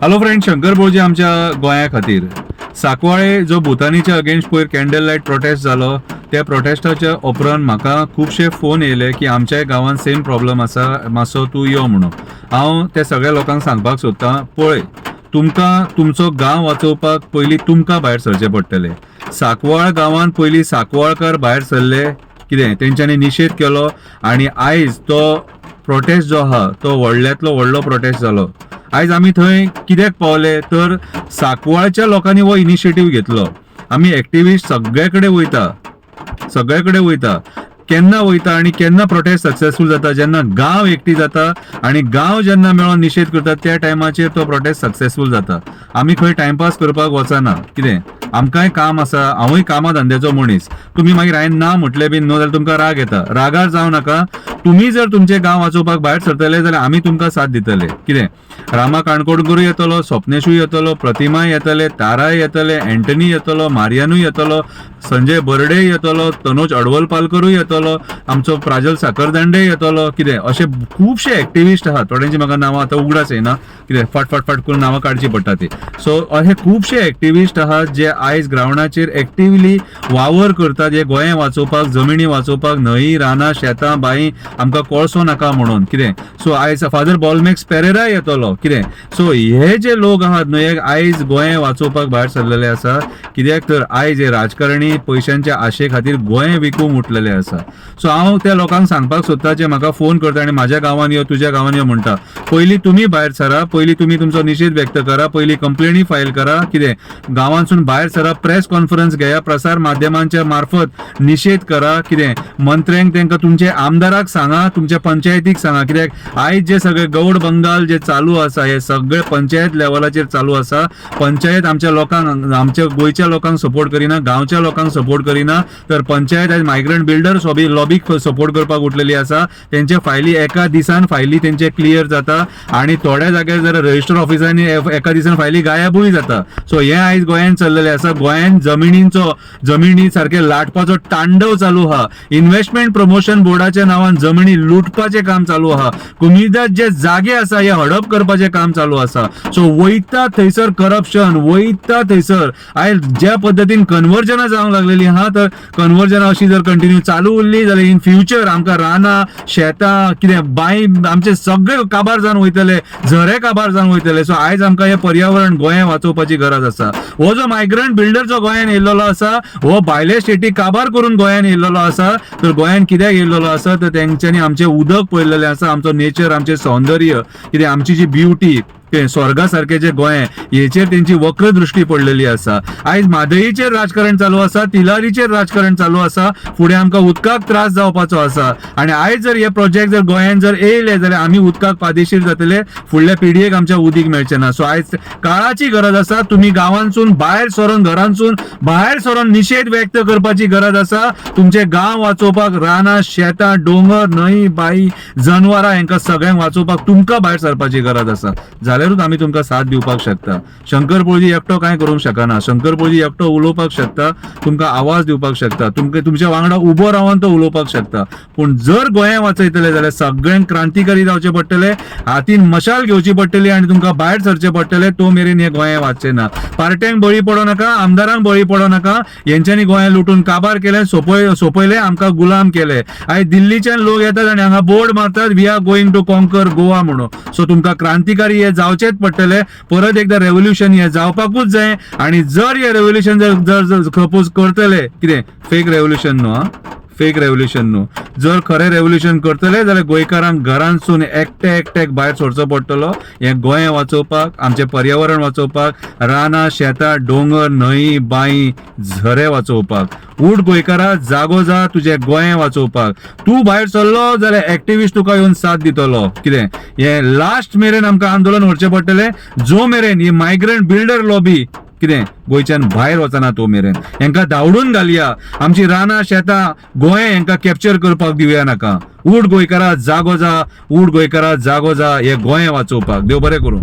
Hello friend, Shankar बोळजी आमच्या गोंया खातीर साकवाळे जो भुतानीच्या अगेन्स्ट पयर कॅन्डल लायट प्रोटेस्ट जालो त्या प्रोटेस्टाच्या उपरांत म्हाका खुबशे फोन येयले की आमच्याय गांवांत सेम प्रॉब्लम आसा, मातसो तूं यो म्हणून. हांव त्या सगळ्या लोकांक सांगपाक सोदतां, पळय तुमकां तुमचो गांव वाचोवपाक पयलीं तुमकां भायर सरचें पडटलें. साकवाळ गांवांत पयलीं साकवाळकार भायर सरले, कितें तेंच्यांनी निशेध केलो आनी आयज तो प्रोटेस्ट जो आहा तो व्हडल्यांतलो व्हडलो प्रोटेस्ट जालो. आयज आमी थंय कित्याक पावले तर साकवाळच्या लोकांनी हो इनिशिएटीव घेतलो. आमी एक्टिविस्ट सगळे कडेन वयता केन्ना वयता आनी केन्ना प्रोटेस्ट सक्सेसफूल जाता, जेन्ना गांव एकठी जाता आनी गांव जेन्ना मेळोन निशेध करता त्या टायमाचेर तो प्रोटेस्ट सक्सेसफूल जाता. आमी खंय टायमपास करपाक वचना, कितें आमकांय काम आसा, हांवूय कामा धंद्याचो मनीस. तुमी मागीर हांवें ना म्हटलें बीन न्हू जाल्यार तुमकां राग येता. रागार जावं नाका. तुमी जर तुमचें गांव वाचोवपाक भायर सरतले जाल्यार आमी तुमकां साथ दितले. कितें रामा काणकोणकरूय येतलो, स्वप्नेशूय येतलो, प्रतिमाय येतले, ताराय येतले, एंटनी येतलो, मारियानूय येतलो, संजय बर्डे येतलो, तनोज अडवलपालकरूय येतलो, आमचो प्राजल साखरदांडे येतलो. कितें अशे खुबशे एक्टिविस्ट आहात, थोड्यांची म्हाका नांवां आतां उगडास येना, कितें फाट करून नांवां काडची पडटा ती. सो अशे खुबशे एक्टिविस्ट आहात जे आयज ग्रावंडाचेर एक्टिवली वावर करतात, जे गोंय वाचोवपाक, जमिनी वाचोवपाक, न्हंय, रानां, शेतां, बांय आमकां कोळसो नाका म्हणून. कितें सो आयज फादर बॉलमेक्स पेरेराय येतलो. कितें सो हे जे लोक आहात न्हू हे आयज गोंय वाचोवपाक भायर सरलेले आसा. कित्याक तर आयज हे राजकारणी पयशांच्या आशे खातीर गोंय विकूंक उठलेले आसा. सो हांव त्या लोकांक सांगपाक सोदता जे म्हाका फोन करता आनी म्हाज्या गांवांत यो, तुज्या गांवांत यो म्हणटा, पयलीं तुमी भायर सरा, पयलीं तुमी तुमचो निशेध व्यक्त करा, पयलीं कंप्लेनी फायल करा. कितें गांवांतसून भायर सरा, प्रेस कॉन्फरन्स घेया, प्रसार माध्यमांच्या मार्फत निशेध करा. कितें मंत्र्यांक तेंकां तुमचे आमदाराक सांगा, तुमच्या पंचायतीक सांगा. कित्याक आयज जे सगळे गौड बंगाल जे चालू आसा हे सगळे पंचायत लेवलाचेर चालू आसा. पंचायत आमच्या लोकांक, आमच्या गोंयच्या लोकांक सपोर्ट करिना, गांवच्या लोकांक सपोर्ट करिना, तर पंचायत आयज मायग्रंट बिल्डर्स लॉबीक सपोर्ट करपाक उठलेली आसा. तेंचे फायली एका दिसान फायली तेंचे क्लियर जाता आनी थोड्या जाग्यार जर रजिस्टर ऑफिसांनी एका दिसान फायली गायबूय जाता. सो हे आयज गोंयांत चल्लेले आसा. गोंयांत जमिनी सारखे लाटपाचो तांडव चालू आहा. इन्व्हेस्टमेंट प्रमोशन बोर्डाच्या नांवान जमिनी लुटपाचें काम चालू आहा. कुमिदाद जे जागे आसा हे हडप करपाचें काम चालू आसा. सो वयता थंयसर करप्शन, वयता थंयसर आयज ज्या पद्दतीन कन्वर्जनां जावंक लागलेली आहा, तर कन्वर्जनां अशी जर कंटिन्यू चालू उरली जाल्यार इन फ्युचर आमकां रानां, शेतां, कितें बांय आमचे सगळे काबार जावन वयतले, झरे काबार जावन वयतले. सो आयज आमकां हे पर्यावरण गोंय वाचोवपाची गरज आसा. हो जो मायग्रंट बिल्डर जो गोंयांत येयल्लो आसा हो भायले स्टेटी काबार करून गोंयांत येयल्लो आसा. तर गोंयांत कित्याक येयल्लो आसा तर तेंच्यांनी आमचें उदक पळयल्लें आसा, आमचो नेचर, आमचें सौंदर्य, कितें आमची जी ब्युटी, ते स्वर्गा सारखे जे गोंय हेचेर तेंची वक्र दृष्टी पडलेली आसा. आयज म्हादईचेर राजकारण चालू आसा, तिलारीचेर राजकारण चालू आसा. फुडें आमकां उदकाक त्रास जावपाचो आसा आनी आयज जर हे प्रोजेक्ट जर गोंयांत जर येयले जाल्यार आमी उदकाक पादेशीर जातले, फुडल्या पिडयेक आमच्या उदीक मेळचें ना. सो आयज काळाची गरज आसा. तुमी गांवांतसून भायर सरून, घरांतसून भायर सरून निशेध व्यक्त करपाची गरज आसा. तुमचे गांव वाचोवपाक, रानां, शेतां, दोंगर, न्हंय, बांय, जनवरां हेंकां सगळ्यांक वाचोवपाक तुमकां भायर सरपाची गरज आसा. जाल्यारूच आमी तुमकां साथ दिवपाक शकता. शंकर बोळजी एकटो कांय करूंक शकना. शंकर बोळजी एकटो उलोवपाक शकता, तुमकां आवाज दिवपाक शकता, तुमच्या वांगडा उबो रावन तो उलोवपाक शकता. पूण जर गोंय वाचयतले जाल्यार सगळ्यांक क्रांतिकारी जावचे पडटले, हातीन मशाल घेवची पडटली आनी तुमकां भायर सरचे पडटले. तो मेरेन हे गोंय वाचचें ना. पार्ट्यांक बळी पडो नाका, आमदारांक बळी पडो नाका. हेंच्यांनी गोंय लुटून काबार केले, सोपयले, आमकां गुलाम केले. आयज दिल्लीच्यान लोक येतात आनी हांगा बोर्ड मारतात, we are going to conquer Goa म्हणून. सो तुमकां क्रांतिकारी हे जावचेच पडटले. परत एकदा रेव्होल्युशन हे जावपाकूच जाय. आनी जर हे रेव्होल्युशन जर सपोज करतले, कितें फेक रेव्होल्युशन न्हू, फेक रेव्होल्युशन न्हू, जर खरें रेव्होल्युशन करतले जाल्यार गोंयकारांक घरांतसून एकट्याक भायर सरचो पडटलो. हें गोंय वाचोवपाक, आमचें पर्यावरण वाचोवपाक, रानां, शेतां, दोंगर, न्हंय, बांय, झरे वाचोवपाक. उठ गोंयकारा, जागो जा, तुजें गोंय वाचोवपाक. तूं भायर सरलो जाल्यार एक्टिविस्ट तुका येवन साथ दितलो. कितें हें लास्ट मेरेन आमकां आंदोलन व्हरचें पडटलें, जो मेरेन ही मायग्रंट बिल्डर लॉबी कितें गोंयच्यान भायर वचना तो मेरेन. हेंकां धांवडून घालया. आमची रानां, शेतां, गोंय हेंकां कॅप्चर करपाक दिवया नाका. उठ गोंयकारा, जागो जा, उठ गोंयकारा, जागो जा, हें गोंय वाचोवपाक. देव बरें करूं.